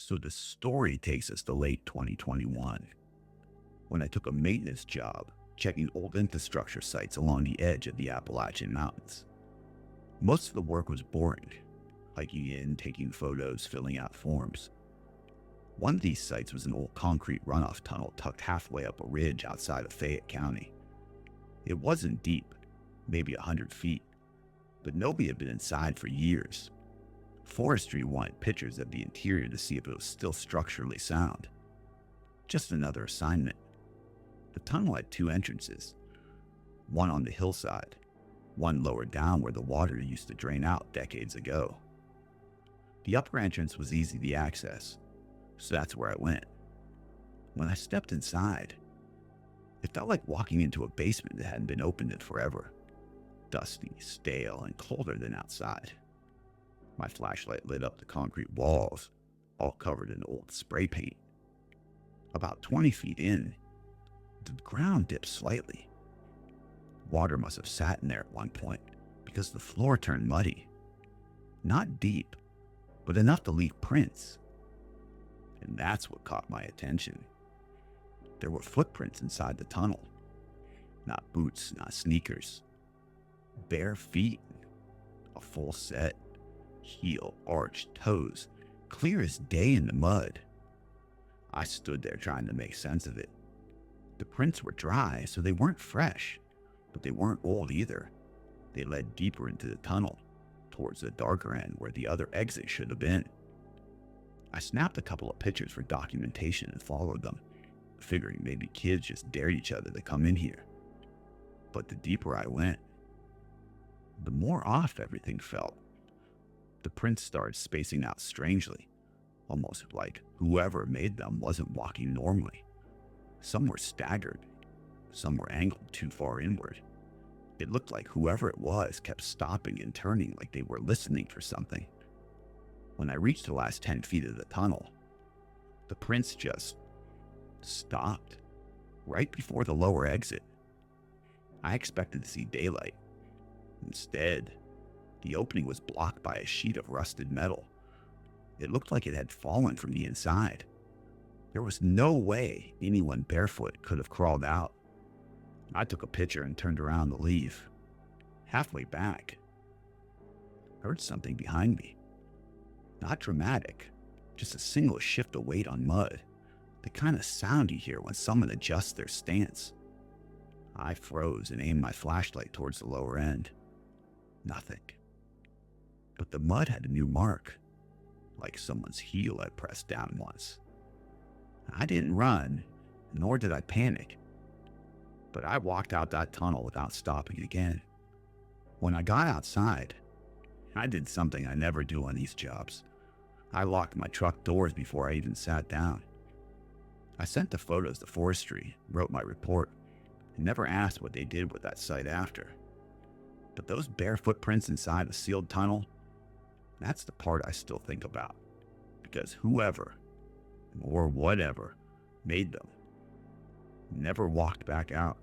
So the story takes us to late 2021 when I took a maintenance job checking old infrastructure sites along the edge of the Appalachian Mountains. Most of the work was boring, hiking in, taking photos, filling out forms. One of these sites was an old concrete runoff tunnel tucked halfway up a ridge outside of Fayette County. It wasn't deep, maybe 100 feet, but nobody had been inside for years. Forestry wanted pictures of the interior to see if it was still structurally sound. Just another assignment. The tunnel had two entrances, one on the hillside, one lower down where the water used to drain out decades ago. The upper entrance was easy to access, so that's where I went. When I stepped inside, it felt like walking into a basement that hadn't been opened in forever. Dusty, stale, and colder than outside. My flashlight lit up the concrete walls, all covered in old spray paint. About 20 feet in, the ground dipped slightly. Water must have sat in there at one point because the floor turned muddy. Not deep, but enough to leave prints. And that's what caught my attention. There were footprints inside the tunnel. Not boots, not sneakers. Bare feet, a full set, heel, arch, toes, clear as day in the mud. I stood there trying to make sense of it. The prints were dry, so they weren't fresh, but they weren't old either. They led deeper into the tunnel, towards the darker end where the other exit should have been. I snapped a couple of pictures for documentation and followed them, figuring maybe kids just dared each other to come in here. But the deeper I went, the more off everything felt. The prints started spacing out strangely, almost like whoever made them wasn't walking normally. Some were staggered, some were angled too far inward. It looked like whoever it was kept stopping and turning like they were listening for something. When I reached the last 10 feet of the tunnel, the prints just stopped, right before the lower exit. I expected to see daylight. Instead, the opening was blocked by a sheet of rusted metal. It looked like it had fallen from the inside. There was no way anyone barefoot could have crawled out. I took a picture and turned around to leave. Halfway back, I heard something behind me. Not dramatic, just a single shift of weight on mud. The kind of sound you hear when someone adjusts their stance. I froze and aimed my flashlight towards the lower end. Nothing. But the mud had a new mark, like someone's heel had pressed down once. I didn't run, nor did I panic, but I walked out that tunnel without stopping again. When I got outside, I did something I never do on these jobs. I locked my truck doors before I even sat down. I sent the photos to forestry, wrote my report, and never asked what they did with that site after. But those bare footprints inside a sealed tunnel, that's the part I still think about. Because whoever, or whatever, made them, never walked back out.